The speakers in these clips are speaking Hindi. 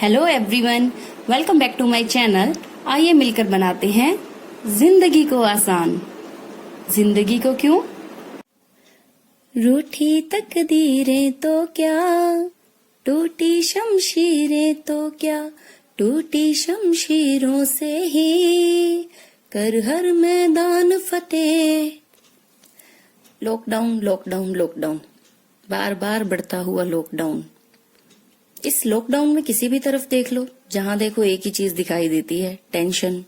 Hello everyone, welcome back to my channel. आइए मिलकर बनाते हैं जिंदगी को आसान। जिंदगी को क्यों? रूठी तकदीरें तो क्या, टूटी शमशीरें तो क्या, टूटी शमशीरों से ही कर हर मैदान फतेह। लॉकडाउन लॉकडाउन लॉकडाउन, बार बार बढ़ता हुआ लॉकडाउन। इस लॉकडाउन में किसी भी तरफ देख लो, जहां देखो एक ही चीज दिखाई देती है, टेंशन।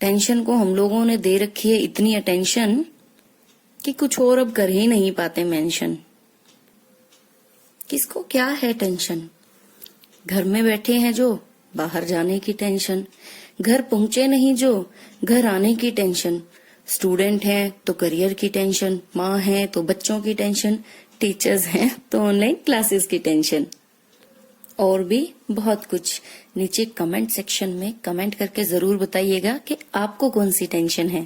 टेंशन को हम लोगों ने दे रखी है इतनी अटेंशन कि कुछ और अब कर ही नहीं पाते मेंशन। किसको क्या है टेंशन? घर में बैठे हैं जो, बाहर जाने की टेंशन। घर पहुंचे नहीं जो, घर आने की टेंशन। स्टूडेंट हैं तो करियर की टेंशन, माँ है तो बच्चों की टेंशन, टीचर्स हैं तो ऑनलाइन क्लासेस की टेंशन, और भी बहुत कुछ। नीचे कमेंट सेक्शन में कमेंट करके जरूर बताइएगा कि आपको कौन सी टेंशन है।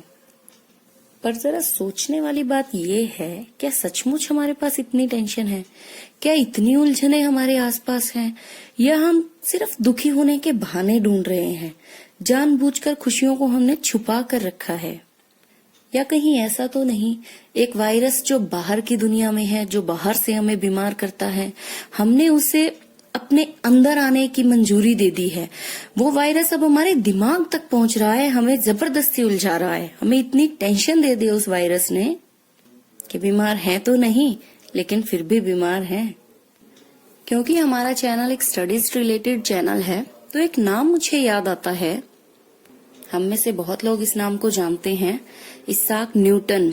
पर जरा सोचने वाली बात ये है, क्या सचमुच हमारे पास इतनी टेंशन है? क्या इतनी उलझने हमारे आसपास हैं? या हम सिर्फ दुखी होने के बहाने ढूंढ रहे हैं? जानबूझकर खुशियों को हमने छुपा कर रखा है? या कहीं ऐसा तो नहीं, एक वायरस जो बाहर की दुनिया में है, जो बाहर से हमें बीमार करता है, हमने उसे अपने अंदर आने की मंजूरी दे दी है। वो वायरस अब हमारे दिमाग तक पहुंच रहा है, हमें जबरदस्ती उलझा रहा है। हमें इतनी टेंशन दे दी उस वायरस ने कि बीमार हैं तो नहीं, लेकिन फिर भी बीमार हैं। क्योंकि हमारा चैनल एक स्टडीज रिलेटेड चैनल है, तो एक नाम मुझे याद आता है। हम में से बहुत लोग इस नाम को जानते हैं, इसाक न्यूटन।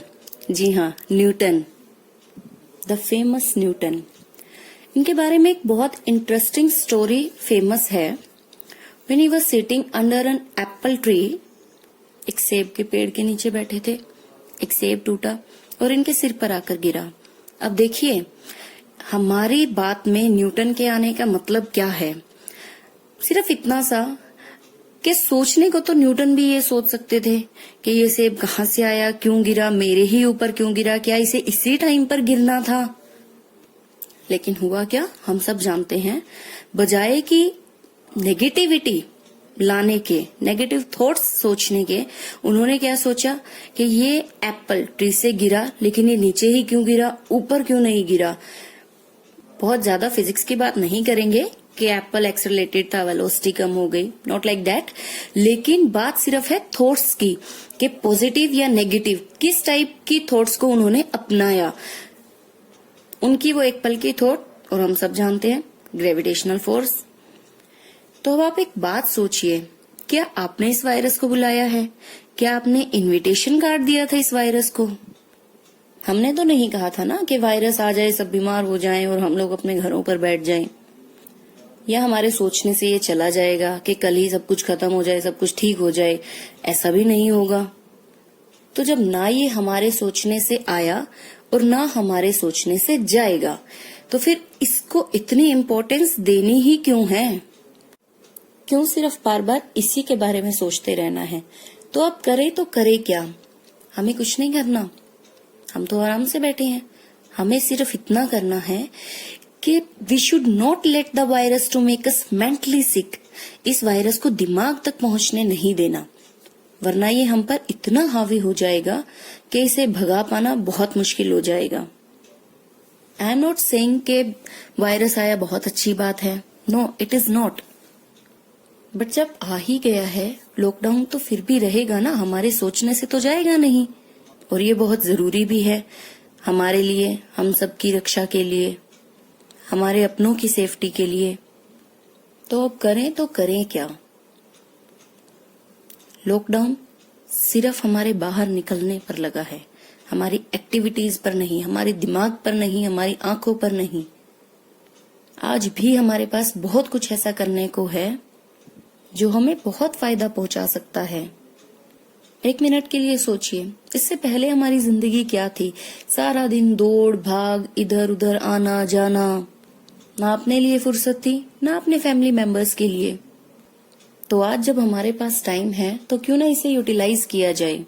जी हाँ, न्यूटन, द फेमस न्यूटन। इनके बारे में एक बहुत इंटरेस्टिंग स्टोरी फेमस है। When he was sitting under an apple tree, एक सेब के पेड़ के नीचे बैठे थे, एक सेब टूटा और इनके सिर पर आकर गिरा। अब देखिए, हमारी बात में न्यूटन के आने का मतलब क्या है। सिर्फ इतना सा कि सोचने को तो न्यूटन भी ये सोच सकते थे कि ये सेब कहाँ से आया, क्यों गिरा, मेरे ही ऊपर क्यों गिरा, क्या इसे इसी टाइम पर गिरना था। लेकिन हुआ क्या, हम सब जानते हैं। बजाय कि नेगेटिविटी लाने के, नेगेटिव थॉट्स सोचने के, उन्होंने क्या सोचा कि ये एप्पल ट्री से गिरा, लेकिन ये नीचे ही क्यों गिरा, ऊपर क्यों नहीं गिरा। बहुत ज्यादा फिजिक्स की बात नहीं करेंगे कि एप्पल एक्सेलरेटेड था, वेलोसिटी कम हो गई, नॉट लाइक दैट। लेकिन बात सिर्फ है थॉट्स की, कि पॉजिटिव या नेगेटिव, किस टाइप की थॉट्स को उन्होंने अपनाया। उनकी वो एक पल की थॉट, और हम सब जानते हैं ग्रेविटेशनल फोर्स। तो अब आप एक बात सोचिए, क्या आपने इस वायरस को बुलाया है? क्या आपने इनविटेशन कार्ड दिया था इस वायरस को? हमने तो नहीं कहा था ना कि वायरस आ जाए, सब बीमार हो जाएं और हम लोग अपने घरों पर बैठ जाएं। या हमारे सोचने से ये चला जाएगा कि कल ही सब कुछ खत्म हो जाए, सब कुछ ठीक हो जाए। ऐसा भी नहीं होगा। तो जब ना ये हमारे सोचने से आया और ना हमारे सोचने से जाएगा, तो फिर इसको इतनी इम्पोर्टेंस देनी ही क्यों है? क्यों सिर्फ बार बार इसी के बारे में सोचते रहना है? तो अब करे तो करे क्या? हमें कुछ नहीं करना, हम तो आराम से बैठे हैं। हमें सिर्फ इतना करना है कि we should not let the virus to make us mentally sick. इस वायरस को दिमाग तक पहुंचने नहीं देना, वरना ये हम पर इतना हावी हो जाएगा कि इसे भगा पाना बहुत मुश्किल हो जाएगा। आई एम नॉट सेइंग कि वायरस आया बहुत अच्छी बात है, no it is not. But जब आ ही गया है लॉकडाउन, तो फिर भी रहेगा ना, हमारे सोचने से तो जाएगा नहीं। और ये बहुत जरूरी भी है हमारे लिए, हम सबकी रक्षा के लिए, हमारे अपनों की सेफ्टी के लिए। तो अब करें तो करें क्या? लॉकडाउन सिर्फ हमारे बाहर निकलने पर लगा है, हमारी एक्टिविटीज पर नहीं, हमारे दिमाग पर नहीं, हमारी आंखों पर नहीं। आज भी हमारे पास बहुत कुछ ऐसा करने को है जो हमें बहुत फायदा पहुंचा सकता है। एक मिनट के लिए सोचिए, इससे पहले हमारी जिंदगी क्या थी? सारा दिन दौड़ भाग, इधर उधर आना जाना, ना अपने लिए फुर्सत थी, ना अपने फैमिली मेंबर्स के लिए। तो आज जब हमारे पास टाइम है, तो क्यों ना इसे यूटिलाइज किया जाए।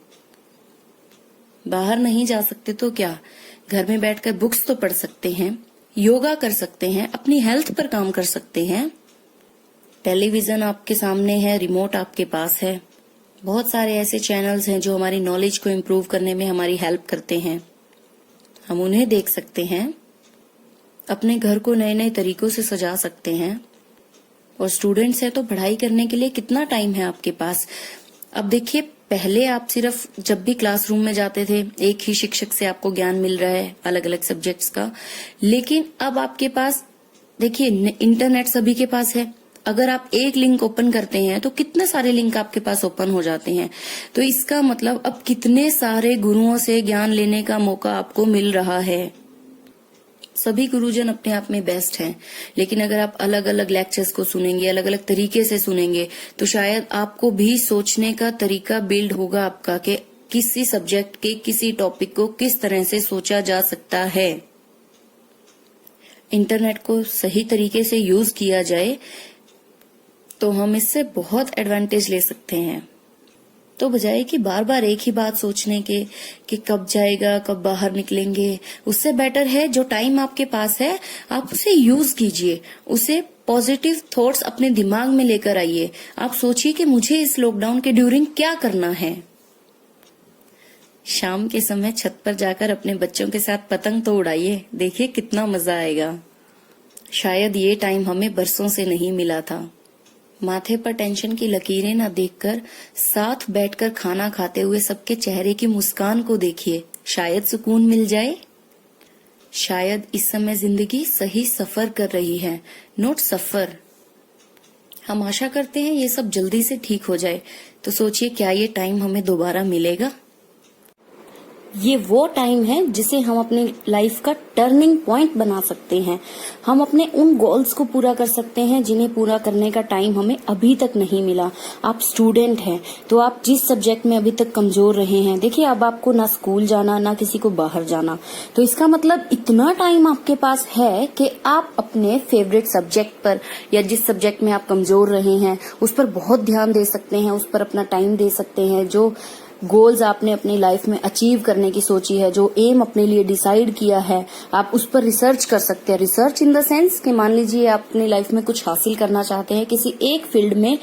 बाहर नहीं जा सकते तो क्या, घर में बैठकर बुक्स तो पढ़ सकते हैं, योगा कर सकते हैं, अपनी हेल्थ पर काम कर सकते हैं। टेलीविजन आपके सामने है, रिमोट आपके पास है। बहुत सारे ऐसे चैनल्स हैं जो हमारी नॉलेज को इम्प्रूव करने में हमारी हेल्प करते हैं। हम उन्हें देख सकते हैं, अपने घर को नए नए तरीकों से सजा सकते हैं। और स्टूडेंट्स हैं तो पढ़ाई करने के लिए कितना टाइम है आपके पास। अब देखिए, पहले आप सिर्फ जब भी क्लासरूम में जाते थे एक ही शिक्षक से आपको ज्ञान मिल रहा है अलग अलग सब्जेक्ट्स का, लेकिन अब आपके पास देखिए इंटरनेट सभी के पास है। अगर आप एक लिंक ओपन करते हैं तो कितने सारे लिंक आपके पास ओपन हो जाते हैं। तो इसका मतलब अब कितने सारे गुरुओं से ज्ञान लेने का मौका आपको मिल रहा है। सभी गुरुजन अपने आप में बेस्ट हैं, लेकिन अगर आप अलग अलग लेक्चर्स को सुनेंगे, अलग अलग तरीके से सुनेंगे, तो शायद आपको भी सोचने का तरीका बिल्ड होगा आपका कि किसी सब्जेक्ट के किसी टॉपिक को किस तरह से सोचा जा सकता है। इंटरनेट को सही तरीके से यूज किया जाए तो हम इससे बहुत एडवांटेज ले सकते हैं। तो बजाय कि बार बार एक ही बात सोचने के कि कब जाएगा, कब बाहर निकलेंगे, उससे बेटर है जो टाइम आपके पास है आप उसे यूज कीजिए। उसे पॉजिटिव थॉट्स अपने दिमाग में लेकर आइए। आप सोचिए कि मुझे इस लॉकडाउन के ड्यूरिंग क्या करना है। शाम के समय छत पर जाकर अपने बच्चों के साथ पतंग तो उड़ाइए, देखिए कितना मजा आएगा। शायद ये टाइम हमें बरसों से नहीं मिला था। माथे पर टेंशन की लकीरें न देखकर साथ बैठकर खाना खाते हुए सबके चेहरे की मुस्कान को देखिए, शायद सुकून मिल जाए। शायद इस समय जिंदगी सही सफर कर रही है, नॉट सफर। हम आशा करते हैं ये सब जल्दी से ठीक हो जाए। तो सोचिए, क्या ये टाइम हमें दोबारा मिलेगा? ये वो टाइम है जिसे हम अपनी लाइफ का टर्निंग पॉइंट बना सकते हैं। हम अपने उन गोल्स को पूरा कर सकते हैं जिन्हें पूरा करने का टाइम हमें अभी तक नहीं मिला। आप स्टूडेंट हैं तो आप जिस सब्जेक्ट में अभी तक कमजोर रहे हैं, देखिए अब आपको ना स्कूल जाना ना किसी को बाहर जाना, तो इसका मतलब इतना टाइम आपके पास है कि आप अपने फेवरेट सब्जेक्ट पर या जिस सब्जेक्ट में आप कमजोर रहे हैं उस पर बहुत ध्यान दे सकते हैं, उस पर अपना टाइम दे सकते हैं। जो गोल्स आपने अपनी लाइफ में अचीव करने की सोची है, जो एम अपने लिए डिसाइड किया है, आप उस पर रिसर्च कर सकते हैं। रिसर्च इन द सेंस कि मान लीजिए आप अपनी लाइफ में कुछ हासिल करना चाहते हैं, किसी एक फील्ड में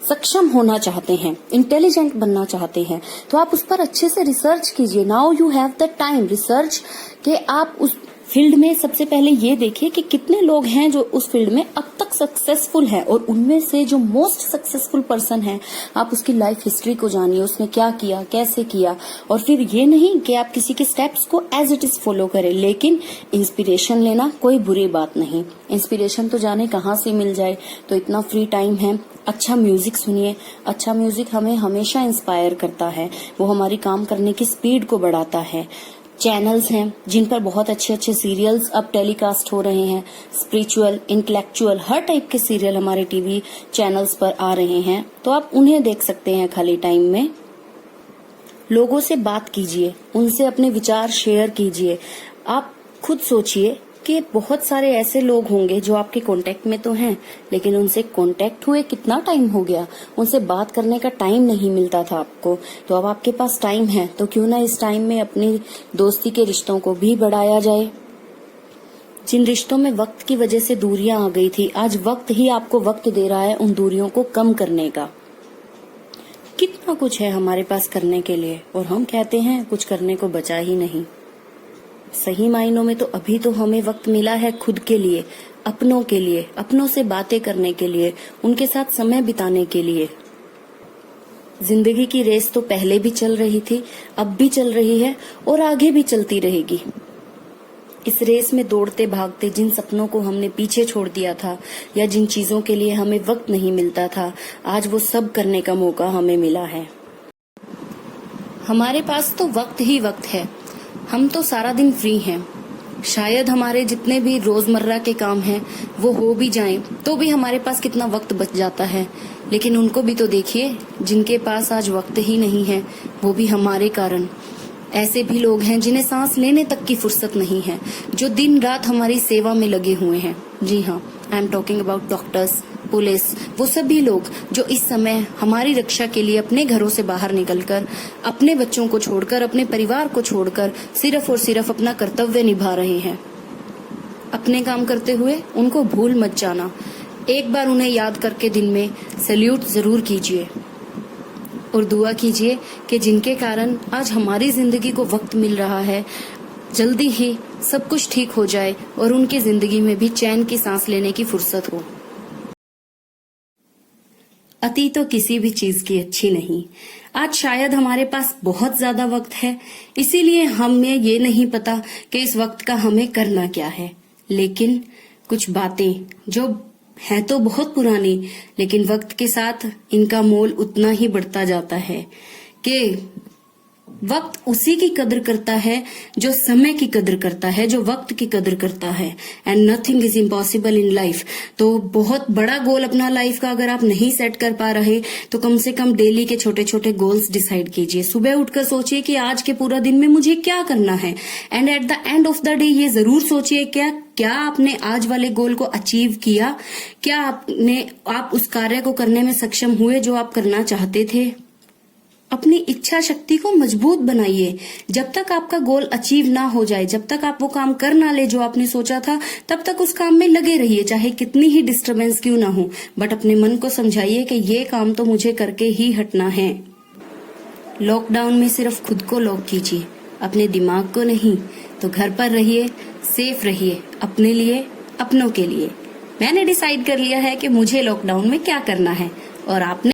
सक्षम होना चाहते हैं, इंटेलिजेंट बनना चाहते हैं, तो आप उस पर अच्छे से रिसर्च कीजिए। Now you have the time research के आप उस फील्ड में सबसे पहले ये देखिए कि कितने लोग हैं जो उस फील्ड में अब तक सक्सेसफुल हैं, और उनमें से जो मोस्ट सक्सेसफुल पर्सन है आप उसकी लाइफ हिस्ट्री को जानिए, उसने क्या किया, कैसे किया। और फिर ये नहीं कि आप किसी के स्टेप्स को एज इट इज फॉलो करें, लेकिन इंस्पिरेशन लेना कोई बुरी बात नहीं। इंस्पिरेशन तो जाने कहाँ से मिल जाए, तो इतना फ्री टाइम है, अच्छा म्यूजिक सुनिए। अच्छा म्यूजिक हमें हमेशा इंस्पायर करता है, वो हमारी काम करने की स्पीड को बढ़ाता है। चैनल्स हैं जिन पर बहुत अच्छे अच्छे सीरियल्स अब टेलीकास्ट हो रहे हैं, स्पिरिचुअल, इंटेलेक्चुअल, हर टाइप के सीरियल हमारे टीवी चैनल्स पर आ रहे हैं, तो आप उन्हें देख सकते हैं खाली टाइम में। लोगों से बात कीजिए, उनसे अपने विचार शेयर कीजिए। आप खुद सोचिए कि बहुत सारे ऐसे लोग होंगे जो आपके कांटेक्ट में तो हैं, लेकिन उनसे कांटेक्ट हुए कितना टाइम हो गया, उनसे बात करने का टाइम नहीं मिलता था आपको। तो अब आपके पास टाइम है, तो क्यों ना इस टाइम में अपनी दोस्ती के रिश्तों को भी बढ़ाया जाए। जिन रिश्तों में वक्त की वजह से दूरियां आ गई थी, आज वक्त ही आपको वक्त दे रहा है उन दूरियों को कम करने का। कितना कुछ है हमारे पास करने के लिए, और हम कहते हैं कुछ करने को बचा ही नहीं। सही मायनों में तो अभी तो हमें वक्त मिला है खुद के लिए, अपनों के लिए, अपनों से बातें करने के लिए, उनके साथ समय बिताने के लिए। जिंदगी की रेस तो पहले भी चल रही थी, अब भी चल रही है और आगे भी चलती रहेगी। इस रेस में दौड़ते भागते जिन सपनों को हमने पीछे छोड़ दिया था या जिन चीजों के लिए हमें वक्त नहीं मिलता था, आज वो सब करने का मौका हमें मिला है। हमारे पास तो वक्त ही वक्त है, हम तो सारा दिन फ्री हैं। शायद हमारे जितने भी रोजमर्रा के काम हैं वो हो भी जाएं, तो भी हमारे पास कितना वक्त बच जाता है। लेकिन उनको भी तो देखिए जिनके पास आज वक्त ही नहीं है, वो भी हमारे कारण। ऐसे भी लोग हैं जिन्हें सांस लेने तक की फुर्सत नहीं है, जो दिन रात हमारी सेवा में लगे हुए हैं। जी हाँ, I am talking about doctors, police, वो सभी लोग जो इस समय हमारी रक्षा के लिए अपने घरों से बाहर निकलकर, अपने बच्चों को छोड़कर, अपने परिवार को छोड़कर सिर्फ और सिर्फ अपना कर्तव्य निभा रहे हैं। अपने काम करते हुए उनको भूल मत जाना। एक बार उन्हें याद करके दिन में सैल्यूट जरूर कीजिए और दुआ कीजिए कि जिनके कारण आज हमारी जिंदगी को वक्त मिल रहा है, जल्दी ही सब कुछ ठीक हो जाए और उनकी जिंदगी में भी चैन की सांस लेने की फुर्सत हो। अति तो किसी भी चीज की अच्छी नहीं। आज शायद हमारे पास बहुत ज्यादा वक्त है, इसीलिए हमें ये नहीं पता कि इस वक्त का हमें करना क्या है। लेकिन कुछ बातें जो है तो बहुत पुरानी, लेकिन वक्त के साथ इनका मोल उतना ही बढ़ता जाता है कि वक्त उसी की कदर करता है जो समय की कदर करता है, जो वक्त की कदर करता है। And nothing is impossible in life. तो बहुत बड़ा गोल अपना लाइफ का अगर आप नहीं सेट कर पा रहे तो कम से कम डेली के छोटे छोटे गोल्स डिसाइड कीजिए। सुबह उठकर सोचिए कि आज के पूरा दिन में मुझे क्या करना है, and at the end of the day ये जरूर सोचिए क्या आपने आज वाले गोल को अचीव किया, क्या आप उस कार्य को करने में सक्षम हुए जो आप करना चाहते थे। अपनी इच्छा शक्ति को मजबूत बनाइए। जब तक आपका गोल अचीव ना हो जाए, जब तक आप वो काम कर ना ले जो आपने सोचा था, तब तक उस काम में लगे रहिए, चाहे कितनी ही डिस्टरबेंस क्यों ना हो। बट अपने मन को समझाइए कि ये काम तो मुझे करके ही हटना है। लॉकडाउन में सिर्फ खुद को लॉक कीजिए, अपने दिमाग को नहीं। तो घर पर रहिए, सेफ रहिए, अपने लिए, अपनों के लिए। मैंने डिसाइड कर लिया है कि मुझे लॉकडाउन में क्या करना है, और आपने